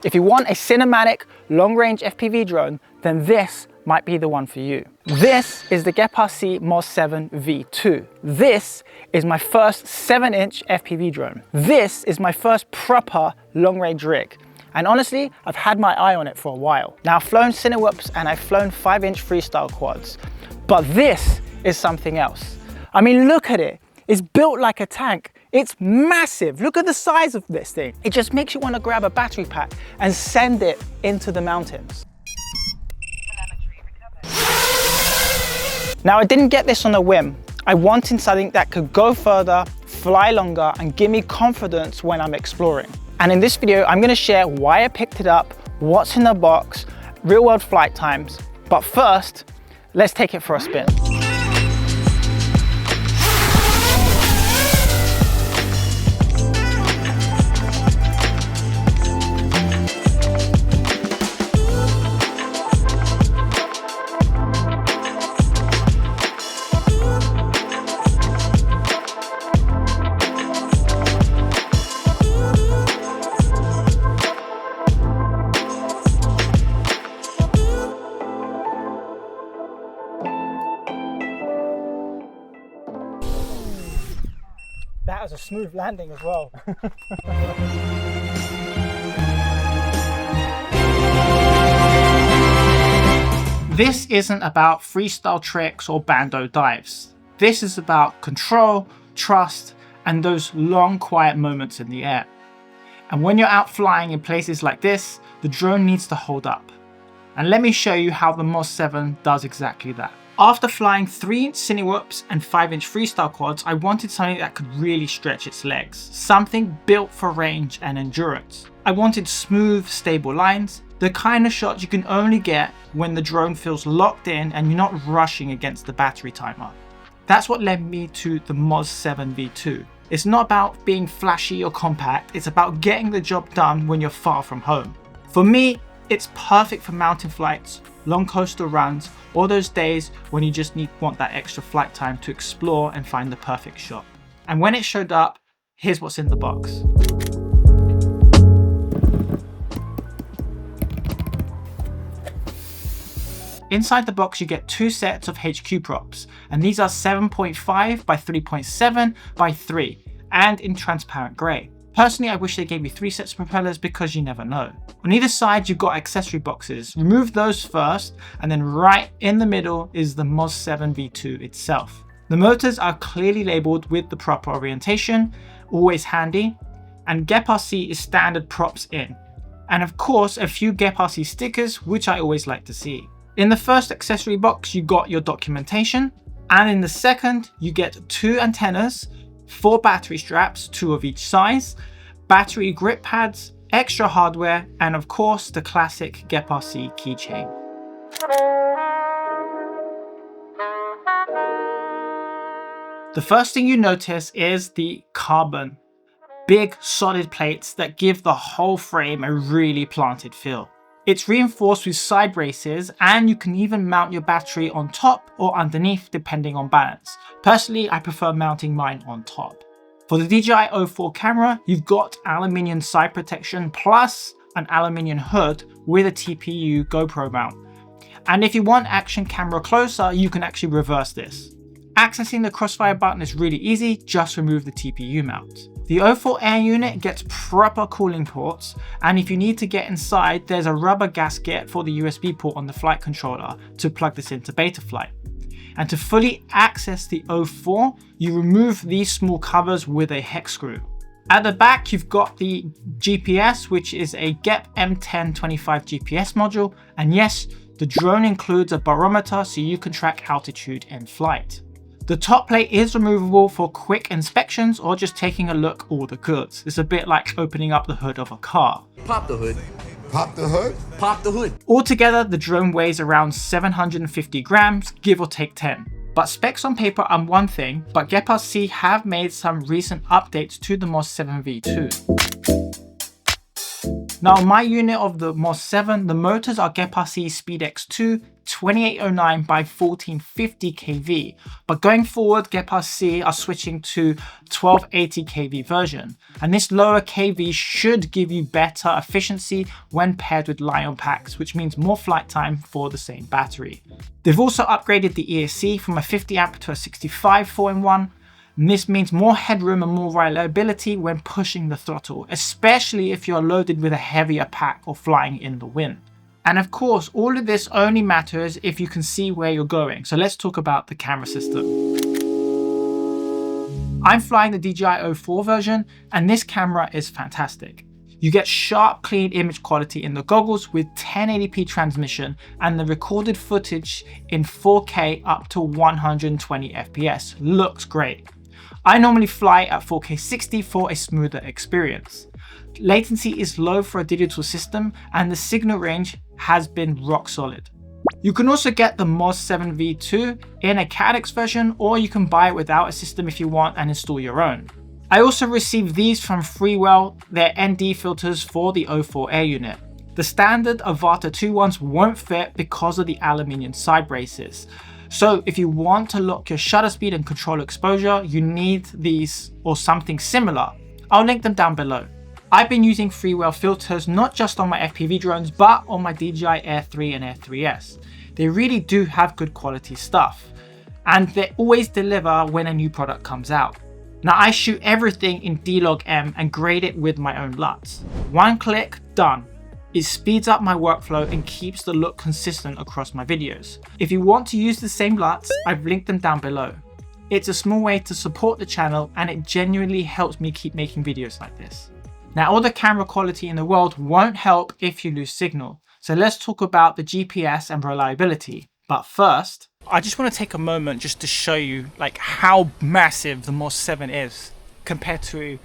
If you want a cinematic, long-range FPV drone, then this might be the one for you. This is the GEPRC Moz7 V2. This is my first 7-inch FPV drone. This is my first proper long-range rig. And honestly, I've had my eye on it for a while. Now, I've flown Cinewhoops and I've flown 5-inch freestyle quads, but this is something else. I mean, look at it. It's built like a tank. It's massive. Look at the size of this thing. It just makes you want to grab a battery pack and send it into the mountains. Now, I didn't get this on a whim. I wanted something that could go further, fly longer, and give me confidence when I'm exploring. And in this video, I'm going to share why I picked it up, what's in the box, real-world flight times. But first, let's take it for a spin. That was a smooth landing as well. This isn't about freestyle tricks or bando dives. This is about control, trust, and those long, quiet moments in the air. And when you're out flying in places like this, the drone needs to hold up. And let me show you how the Moz7 does exactly that. After flying 3-inch Cinewhoops and 5-inch freestyle quads, I wanted something that could really stretch its legs. Something built for range and endurance. I wanted smooth, stable lines, the kind of shots you can only get when the drone feels locked in and you're not rushing against the battery timer. That's what led me to the Moz7 V2. It's not about being flashy or compact, it's about getting the job done when you're far from home. For me, it's perfect for mountain flights, long coastal runs, or those days when you just want that extra flight time to explore and find the perfect shot. And when it showed up, here's what's in the box. Inside the box you get 2 sets of HQ props, and these are 7.5 by 3.7 by 3 and in transparent grey. Personally, I wish they gave you 3 sets of propellers because you never know. On either side, you've got accessory boxes. Remove those first, and then right in the middle is the Moz7 V2 itself. The motors are clearly labeled with the proper orientation, always handy, and GEPRC is standard props in. And of course, a few GEPRC stickers, which I always like to see. In the first accessory box, you got your documentation, and in the second, you get 2 antennas, 4 battery straps, 2 of each size, battery grip pads, extra hardware, and of course the classic GEPRC keychain. The first thing you notice is the carbon. Big solid plates that give the whole frame a really planted feel. It's reinforced with side braces, and you can even mount your battery on top or underneath depending on balance. Personally, I prefer mounting mine on top. For the DJI O4 camera, you've got aluminium side protection plus an aluminium hood with a TPU GoPro mount. And if you want action camera closer, you can actually reverse this. Accessing the crossfire button is really easy, just remove the TPU mount. The O4 air unit gets proper cooling ports, and if you need to get inside, there's a rubber gasket for the USB port on the flight controller to plug this into Betaflight. And to fully access the O4, you remove these small covers with a hex screw. At the back, you've got the GPS, which is a GEP M1025 GPS module, and yes, the drone includes a barometer so you can track altitude in flight. The top plate is removable for quick inspections or just taking a look at all the goods. It's a bit like opening up the hood of a car. Pop the hood. Pop the hood? Pop the hood. Altogether, the drone weighs around 750 grams, give or take 10. But specs on paper are one thing, but GEPRC have made some recent updates to the Moz7 V2. Now on my unit of the Moz7, the motors are GEPRC SpeedX2 2809 by 1450 kV, but going forward GEPRC are switching to 1280 kV version, and this lower kV should give you better efficiency when paired with Li-Ion packs, which means more flight time for the same battery. They've also upgraded the ESC from a 50 amp to a 65 4-in-1, and this means more headroom and more reliability when pushing the throttle, especially if you're loaded with a heavier pack or flying in the wind. And of course, all of this only matters if you can see where you're going. So let's talk about the camera system. I'm flying the DJI O4 version, and this camera is fantastic. You get sharp, clean image quality in the goggles with 1080p transmission and the recorded footage in 4K up to 120 FPS. Looks great. I normally fly at 4K 60 for a smoother experience. Latency is low for a digital system, and the signal range has been rock solid. You can also get the Moz7 V2 in a Cadex version, or you can buy it without a system if you want and install your own. I also received these from Freewell, their ND filters for the O4 air unit. The standard Avata 2 ones won't fit because of the aluminium side braces. So if you want to lock your shutter speed and control exposure, you need these or something similar. I'll link them down below. I've been using Freewell filters not just on my FPV drones, but on my DJI Air 3 and Air 3S. They really do have good quality stuff, and they always deliver when a new product comes out. Now I shoot everything in D-Log-M and grade it with my own LUTs. One click, done. It speeds up my workflow and keeps the look consistent across my videos. If you want to use the same LUTs, I've linked them down below. It's a small way to support the channel, and it genuinely helps me keep making videos like this. Now, all the camera quality in the world won't help if you lose signal. So let's talk about the GPS and reliability. But first, I just want to take a moment just to show you like how massive the Moz7 is compared to,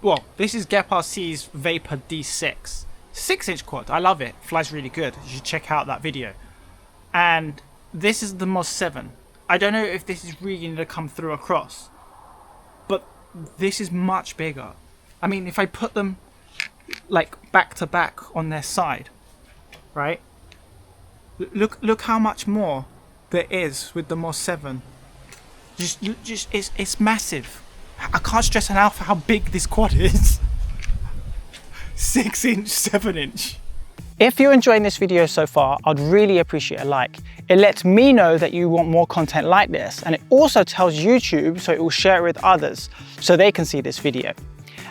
well, this is GEPRC's Vapor D6. 6-inch quad, I love it, flies really good. You should check out that video. And this is the Moz7. I don't know if this is really going to come through across, but this is much bigger. I mean, if I put them like back to back on their side, right? Look how much more there is with the Moz7. It's massive. I can't stress enough how big this quad is. 6-inch, 7-inch. If you're enjoying this video so far, I'd really appreciate a like. It lets me know that you want more content like this, and it also tells YouTube so it will share it with others so they can see this video.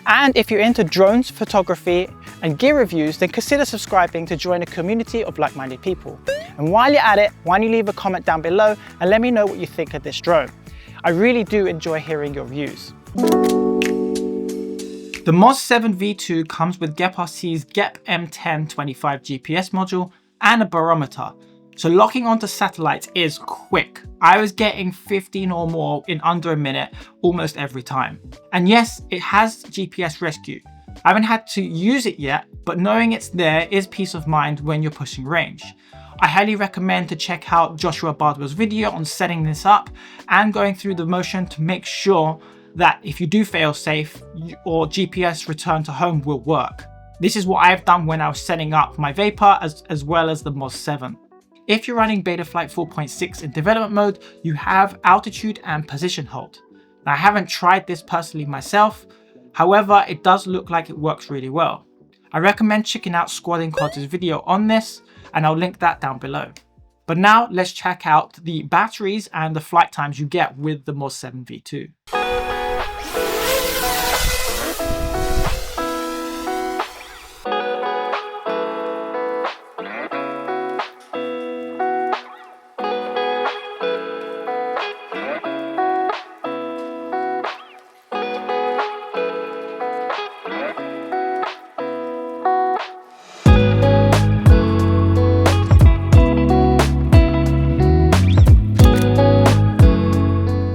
And if you're into drones, photography, and gear reviews, then consider subscribing to join a community of like-minded people. And while you're at it, why don't you leave a comment down below and let me know what you think of this drone. I really do enjoy hearing your views. The Moz7 V2 comes with GEPRC's GEP-M1025 GPS module and a barometer, so locking onto satellites is quick. I was getting 15 or more in under a minute almost every time. And yes, it has GPS rescue. I haven't had to use it yet, but knowing it's there is peace of mind when you're pushing range. I highly recommend to check out Joshua Bardwell's video on setting this up and going through the motion to make sure that if you do fail safe or GPS return to home will work. This is what I've done when I was setting up my Vapor as well as the Moz7. If you're running Betaflight 4.6 in development mode, you have altitude and position hold. Now, I haven't tried this personally myself, however, it does look like it works really well. I recommend checking out Squading Quad's video on this, and I'll link that down below. But now let's check out the batteries and the flight times you get with the Moz7 V2.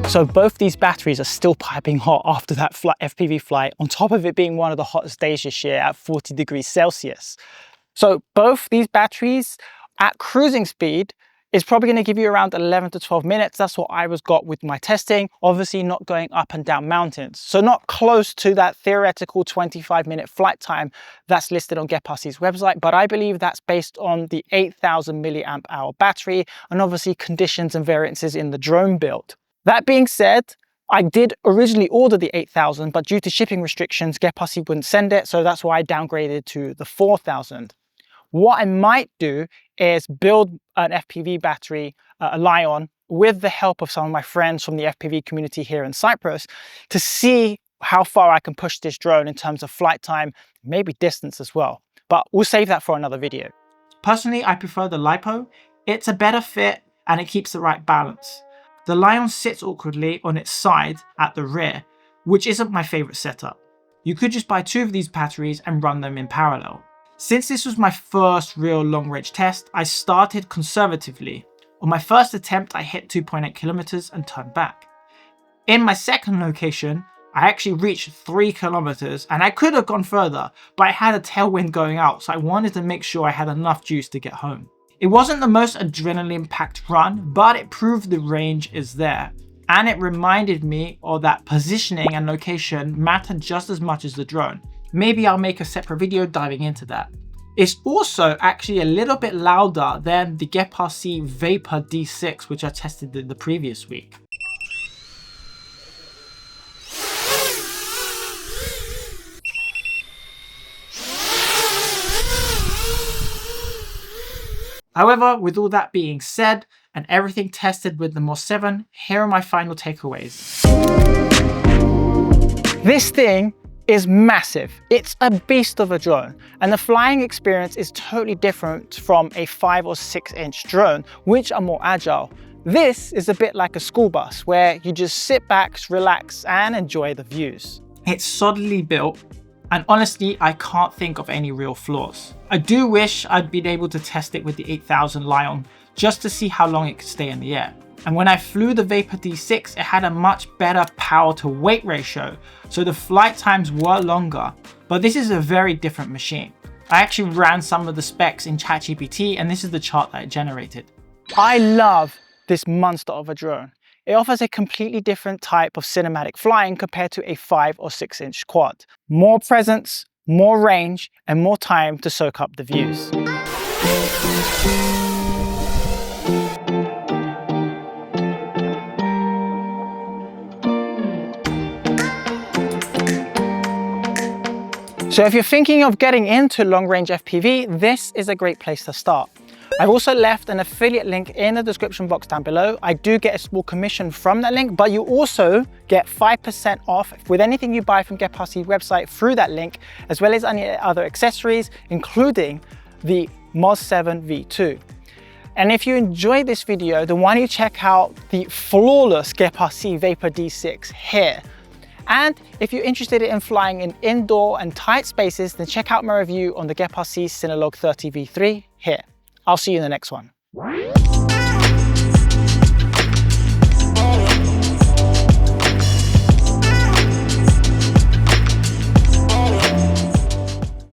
So both these batteries are still piping hot after that FPV flight, on top of it being one of the hottest days this year at 40 degrees Celsius. So both these batteries at cruising speed It's probably going to give you around 11 to 12 minutes. That's what I got with my testing. Obviously not going up and down mountains. So not close to that theoretical 25-minute flight time that's listed on GEPRC's website, but I believe that's based on the 8,000 milliamp hour battery and obviously conditions and variances in the drone build. That being said, I did originally order the 8,000, but due to shipping restrictions, GEPRC wouldn't send it. So that's why I downgraded to the 4,000. What I might do is build an FPV battery, a Li-Ion, with the help of some of my friends from the FPV community here in Cyprus to see how far I can push this drone in terms of flight time, maybe distance as well. But we'll save that for another video. Personally, I prefer the LiPo. It's a better fit and it keeps the right balance. The Li-Ion sits awkwardly on its side at the rear, which isn't my favorite setup. You could just buy 2 of these batteries and run them in parallel. Since this was my first real long-range test, I started conservatively. On my first attempt, I hit 2.8 kilometers and turned back. In my second location, I actually reached 3 kilometers and I could have gone further, but I had a tailwind going out, so I wanted to make sure I had enough juice to get home. It wasn't the most adrenaline-packed run, but it proved the range is there. And it reminded me of that positioning and location matter just as much as the drone. Maybe I'll make a separate video diving into that. It's also actually a little bit louder than the GEPRC Vapor D6, which I tested the previous week. However, with all that being said, and everything tested with the Moz7, here are my final takeaways. This thing is massive. It's a beast of a drone, and the flying experience is totally different from a 5 or 6 inch drone, which are more agile. This is a bit like a school bus where you just sit back, relax, and enjoy the views. It's solidly built, and honestly, I can't think of any real flaws. I do wish I'd been able to test it with the 8000 Li-Ion just to see how long it could stay in the air. And when I flew the Vapor D6, it had a much better power to weight ratio, so the flight times were longer, but this is a very different machine. I actually ran some of the specs in ChatGPT and this is the chart that it generated. I love this monster of a drone. It offers a completely different type of cinematic flying compared to a 5 or 6 inch quad. More presence, more range, and more time to soak up the views. So if you're thinking of getting into long-range FPV, this is a great place to start. I've also left an affiliate link in the description box down below. I do get a small commission from that link, but you also get 5% off with anything you buy from GEPRC's website through that link, as well as any other accessories, including the Moz7 V2. And if you enjoyed this video, then why don't you check out the flawless GEPRC Vapor D6 here. And if you're interested in flying in indoor and tight spaces, then check out my review on the GEPRC Cinelog 30 V3 here. I'll see you in the next one.